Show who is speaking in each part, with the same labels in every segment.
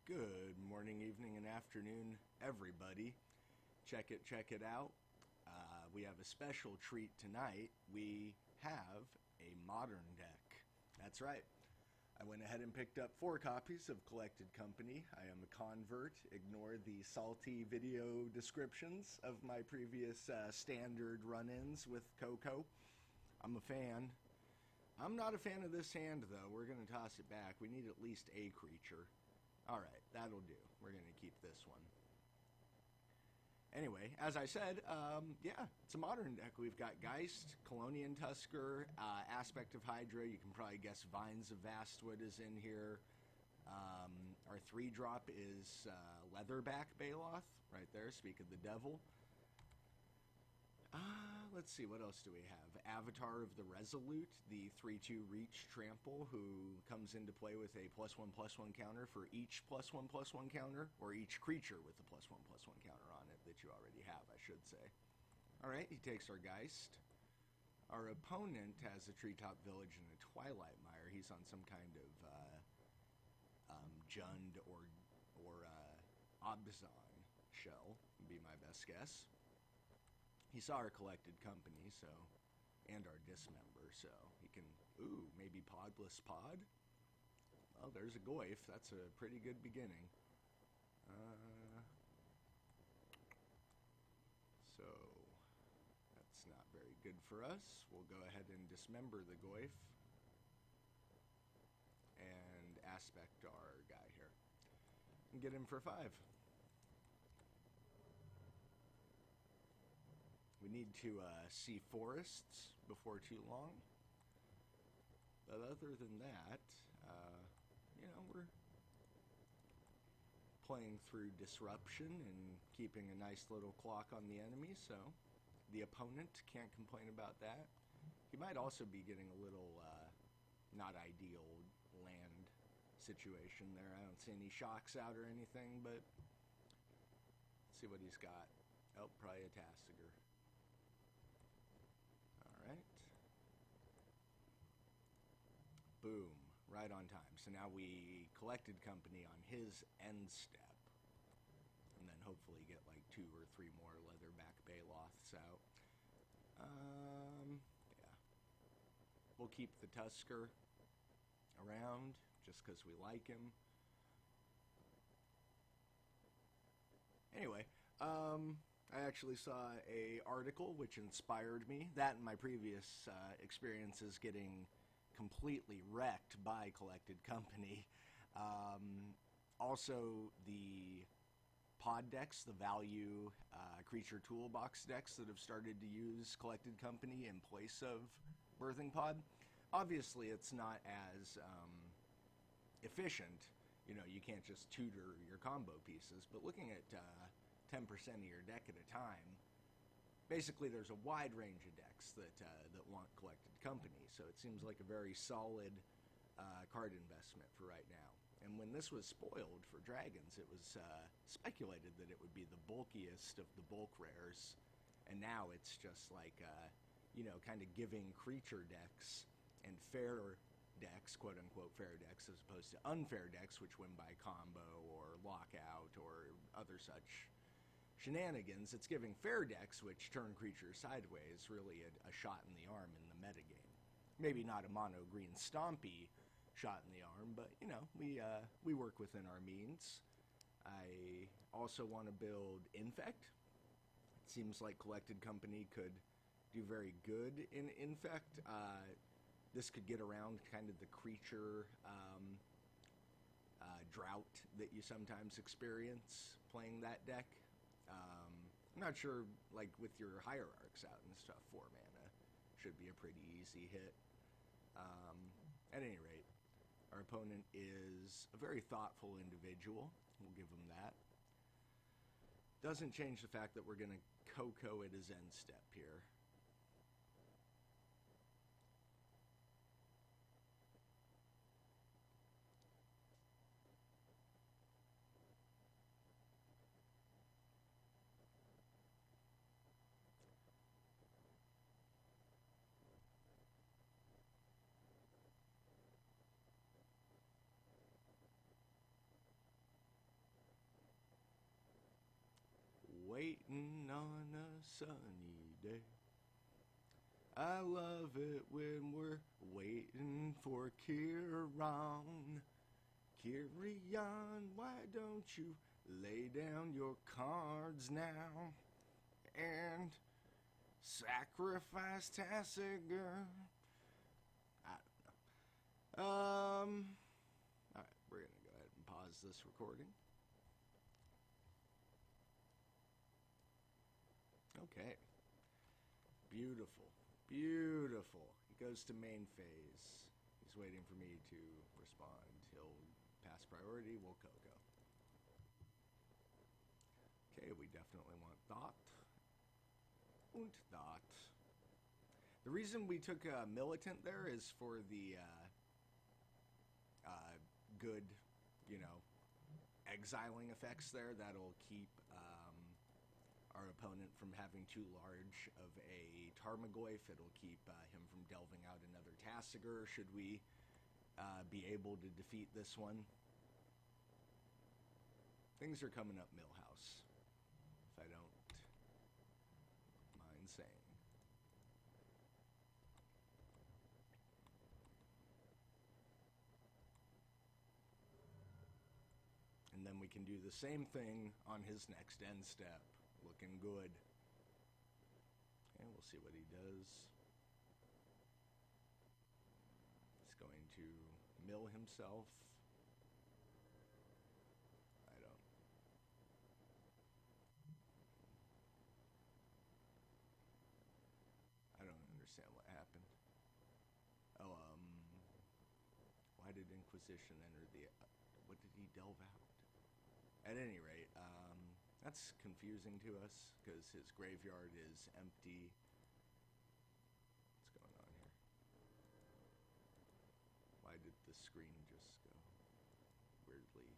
Speaker 1: Good morning, evening, and afternoon, everybody. Check it out. We have a special treat tonight. We have a modern deck. That's right. I went ahead and picked up 4 copies of Collected Company. I am a convert. Ignore the salty video descriptions of my previous standard run-ins with Coco. I'm a fan. I'm not a fan of this hand, though. We're going to toss it back. We need at least a creature. Alright, that'll do. We're going to keep this one. Anyway, as I said, yeah, it's a modern deck. We've got Geist, Colonian Tusker, Aspect of Hydra. You can probably guess Vines of Vastwood is in here. Our 3-drop is Leatherback Baloth, right there, speak of the devil. Let's see, what else do we have? Avatar of the Resolute, the 3/2 Reach Trample, who comes into play with a +1/+1 counter for each +1/+1 counter, or each creature with a +1/+1 counter on it that you already have, I should say. Alright, he takes our Geist. Our opponent has a Treetop Village and a Twilight Mire. He's on some kind of Jund or Abzan shell, would be my best guess. He saw our Collected Company, so, and our Dismember, so he can, maybe Podless Pod? Well, there's a Goyf. That's a pretty good beginning. So, that's not very good for us. We'll go ahead and Dismember the Goyf and Aspect our guy here and get him for 5. We need to see forests before too long. But other than that, we're playing through disruption and keeping a nice little clock on the enemy, so the opponent can't complain about that. He might also be getting a little not ideal land situation there. I don't see any shocks out or anything, but let's see what he's got. Oh, probably a Tasigur. Alright. Boom. Right on time. So now we Collected Company on his end step. And then hopefully get like 2 or 3 more Leatherback Baloths out. Yeah. We'll keep the Tusker around just because we like him. Anyway, I actually saw a article which inspired me. That and my previous experiences getting completely wrecked by Collected Company. Also, the pod decks, the value creature toolbox decks that have started to use Collected Company in place of Birthing Pod. Obviously, it's not as efficient. You can't just tutor your combo pieces, but looking at 10% of your deck at a time, basically there's a wide range of decks that want Collected Company, so it seems like a very solid card investment for right now. And when this was spoiled for Dragons, it was speculated that it would be the bulkiest of the bulk rares, and now it's just like, kind of giving creature decks and fair decks, quote-unquote fair decks, as opposed to unfair decks, which win by combo or lockout or other such shenanigans. It's giving fair decks, which turn creatures sideways, really a shot in the arm in the metagame. Maybe not a mono green Stompy shot in the arm, but, we work within our means. I also want to build Infect. It seems like Collected Company could do very good in Infect. This could get around kind of the creature drought that you sometimes experience playing that deck. I'm not sure, like, with your Hierarchs out and stuff, 4 mana should be a pretty easy hit. At any rate, our opponent is a very thoughtful individual. We'll give him that. Doesn't change the fact that we're going to Coco at his end step here. waiting on a sunny day. I love it when we're waiting for Kieran. Kieran, why don't you lay down your cards now and sacrifice Tassiger? I don't know. Alright, we're gonna go ahead and pause this recording. Okay. Beautiful. Beautiful. He goes to main phase. He's waiting for me to respond. He'll pass priority. We'll Coco. Okay, we definitely want Thought. Und Thought. The reason we took Militant there is for the good, exiling effects there. That'll keep our opponent from having too large of a Tarmogoyf. It'll keep him from delving out another Tassiger, should we be able to defeat this one. Things are coming up Millhouse, if I don't mind saying. And then we can do the same thing on his next end step. Looking good. Okay, we'll see what he does. He's going to mill himself. I don't understand what happened. Oh, why did Inquisition enter the... what did he delve out? At any rate, that's confusing to us, because his graveyard is empty. What's going on here? Why did the screen just go weirdly?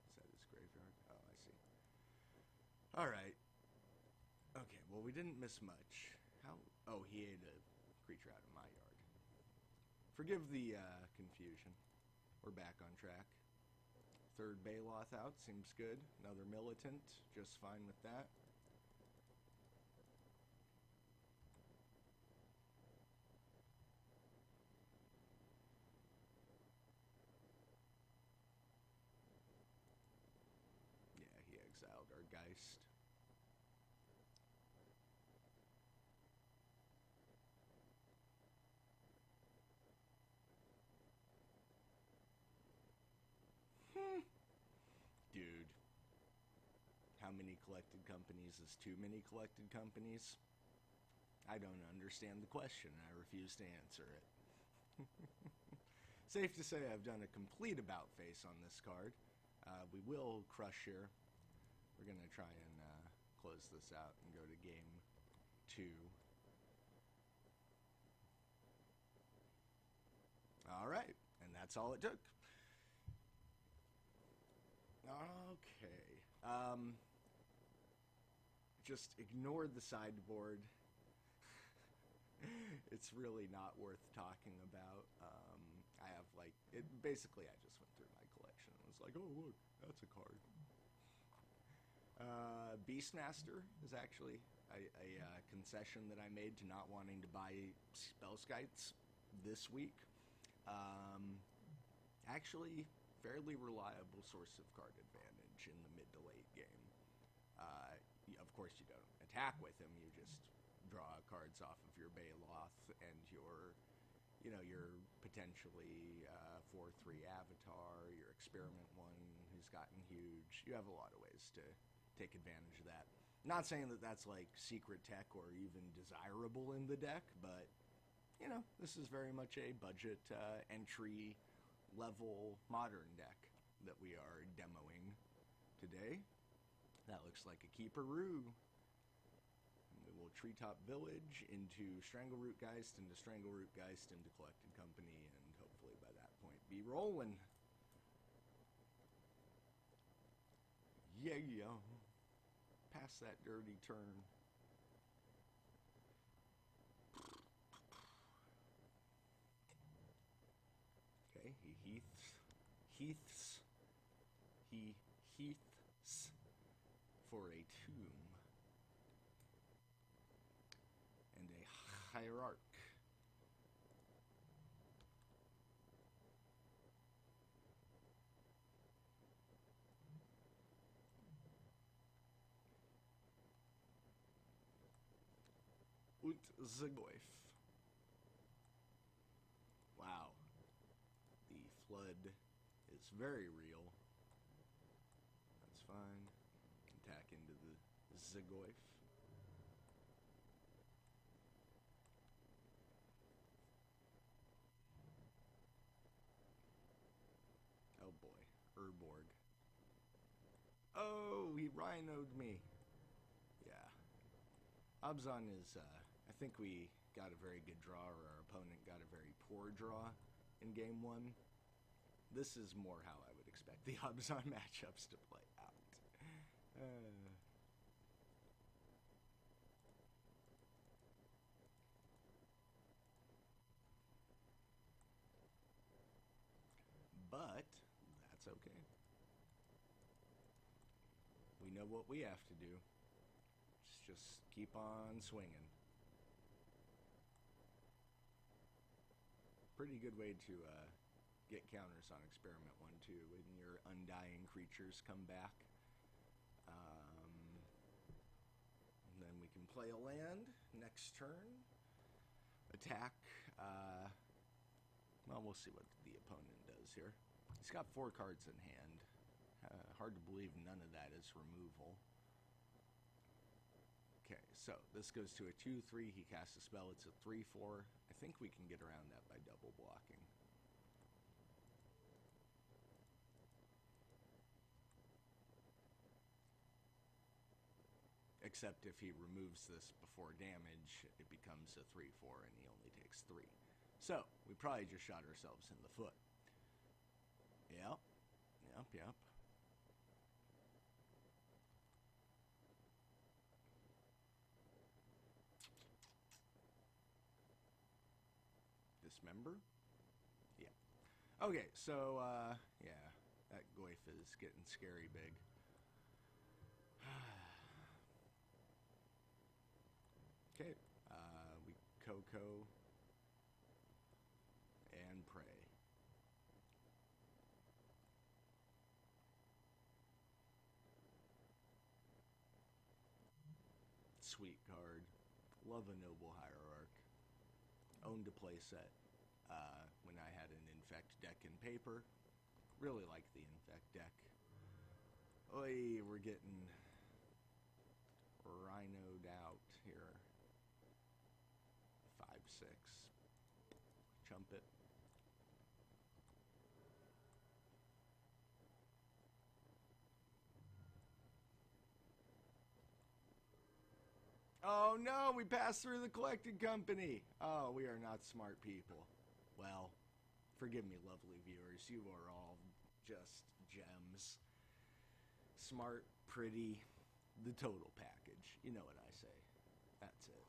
Speaker 1: Is that his graveyard? Oh, I see. Alright. Okay, well, we didn't miss much. How? Oh, he ate a creature out of my yard. Forgive the confusion. We're back on track. Third Baloth out, seems good. Another Militant, just fine with that. Yeah, he exiled our Geist. Dude, how many collected companies is too many collected companies? I don't understand the question, and I refuse to answer it. Safe to say I've done a complete about face on this card. We will crush here. We're going to try and close this out and go to game 2. Alright, and that's all it took. Okay. Just ignore the sideboard. It's really not worth talking about. I have basically I just went through my collection and was like, oh look, that's a card. Beastmaster is actually a concession that I made to not wanting to buy Spellskites this week. Actually, fairly reliable source of card advantage in the mid to late game. Of course, you don't attack with him. You just draw cards off of your Baloth and your potentially 4/3 Avatar, your Experiment one who's gotten huge. You have a lot of ways to take advantage of that. Not saying that that's like secret tech or even desirable in the deck, but this is very much a budget entry level modern deck that we are demoing today. That looks like a Keeperoo. We will Treetop Village into Strangleroot Geist, into Strangleroot Geist, into Collected Company, and hopefully by that point be rolling. Yeah. Pass that dirty turn. Okay, he Heaths keys for a tomb and a hierarch. Und Zagoif. Wow. The flood is very real. That's fine. Can tack into the Zagoif. Oh boy. Urborg. Oh, he rhinoed me. Yeah. Abzan is, I think we got a very good draw, or our opponent got a very poor draw in game one. This is more how I would expect the Abzan matchups to play out. But that's okay. We know what we have to do. Just keep on swinging. Pretty good way to get counters on Experiment 1 too, when your undying creatures come back. And then we can play a land next turn. Attack. Well, we'll see what the opponent does here. He's got 4 cards in hand. Hard to believe none of that is removal. Okay, so this goes to a 2/3. He casts a spell. It's a 3/4. I think we can get around that by double blocking. Except if he removes this before damage, it becomes a 3/4 and he only takes 3. So, we probably just shot ourselves in the foot. Yep. Dismember? Yeah. Okay, so, yeah, that Goyf is getting scary big. Okay, we Coco and pray. Sweet card. Love a Noble Hierarch. Owned a playset when I had an Infect deck in paper. Really like the Infect deck. Oy, we're getting rhinoed out here. 5/6. Chump it. Oh no, we passed through the collected company. Oh, we are not smart people. Well, forgive me, lovely viewers. You are all just gems. Smart, pretty, the total package. You know what I say. That's it.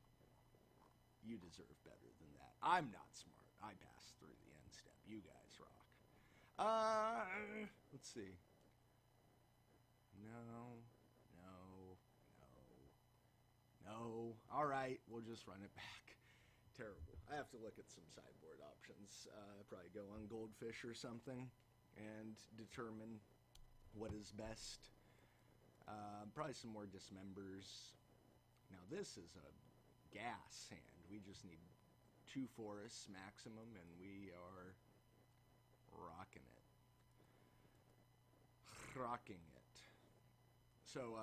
Speaker 1: You deserve better than that. I'm not smart. I passed through the end step. You guys rock. Let's see. No. All right, we'll just run it back. Terrible. I have to look at some sideboard options. Probably go on Goldfish or something and determine what is best. Probably some more Dismembers. Now this is a gas hand. We just need 2 forests maximum, and we are rocking it. So,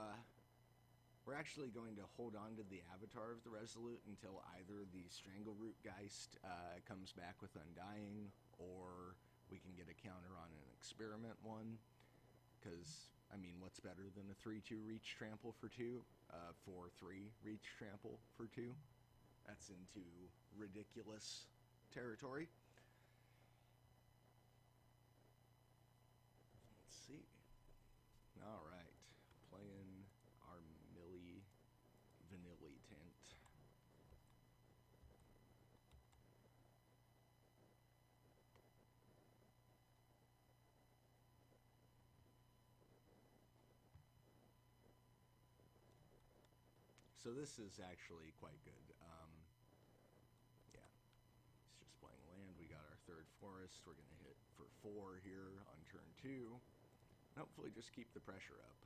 Speaker 1: we're actually going to hold on to the Avatar of the Resolute until either the Strangleroot Geist comes back with Undying, or we can get a counter on an Experiment 1. Because, I mean, what's better than a 3/2 Reach Trample for 2? 4/3 Reach Trample for 2? That's into ridiculous territory. Let's see. All right. Playing our Millie Vanilli Tint. So this is actually quite good. Yeah, he's just playing land. We got our third forest. We're going to hit for 4 here on turn 2. And hopefully just keep the pressure up.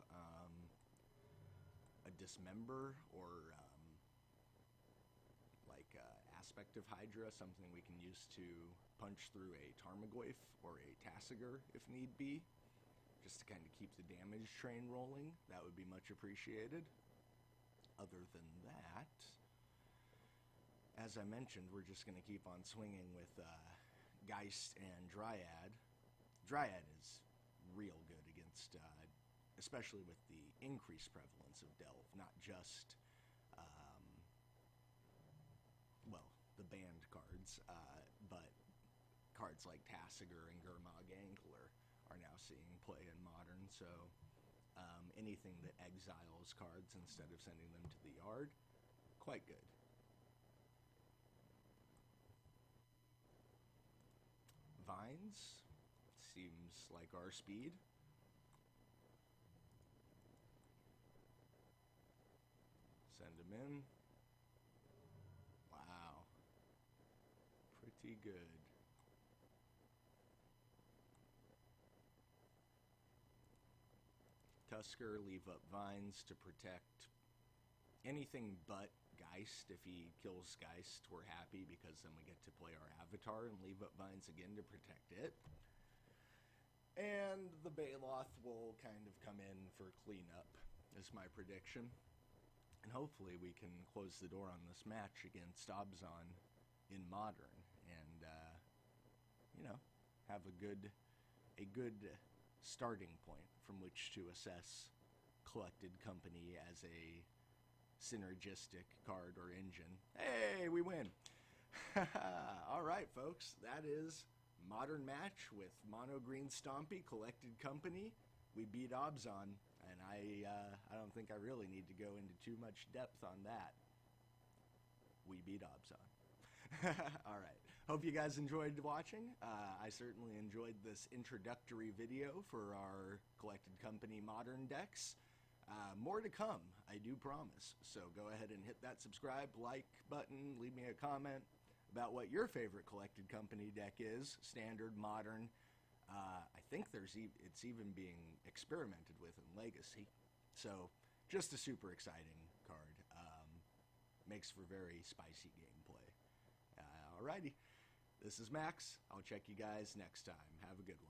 Speaker 1: A dismember or aspect of Hydra, something we can use to punch through a Tarmogoyf or a Tasigur if need be, just to kind of keep the damage train rolling. That would be much appreciated. Other than that, as I mentioned, we're just going to keep on swinging with Geist and Dryad. Dryad is real good against, especially with the increased prevalence of Delve, not just the banned cards, but cards like Tasigur and Gurmag Angler are now seeing play in Modern, so anything that exiles cards instead of sending them to the yard, quite good. Vines seems like our speed. Send them in. Wow. Pretty good. Tusker, leave up Vines to protect anything but Geist. If he kills Geist, we're happy because then we get to play our Avatar and leave up Vines again to protect it. And the Baloth will kind of come in for cleanup, is my prediction. And hopefully we can close the door on this match against Abzan in Modern and, have a good starting point from which to assess Collected Company as a synergistic card or engine. Hey, we win! All right, folks, that is Modern match with Mono Green Stompy, Collected Company. We beat Abzan, and I don't think I really need to go into too much depth on that. We beat Abzan. All right. Hope you guys enjoyed watching. I certainly enjoyed this introductory video for our Collected Company Modern decks. More to come, I do promise. So go ahead and hit that subscribe, like button, leave me a comment about what your favorite Collected Company deck is, standard, modern. I think it's even being experimented with in Legacy. So just a super exciting card. Makes for very spicy gameplay. Alrighty, this is Max. I'll check you guys next time. Have a good one.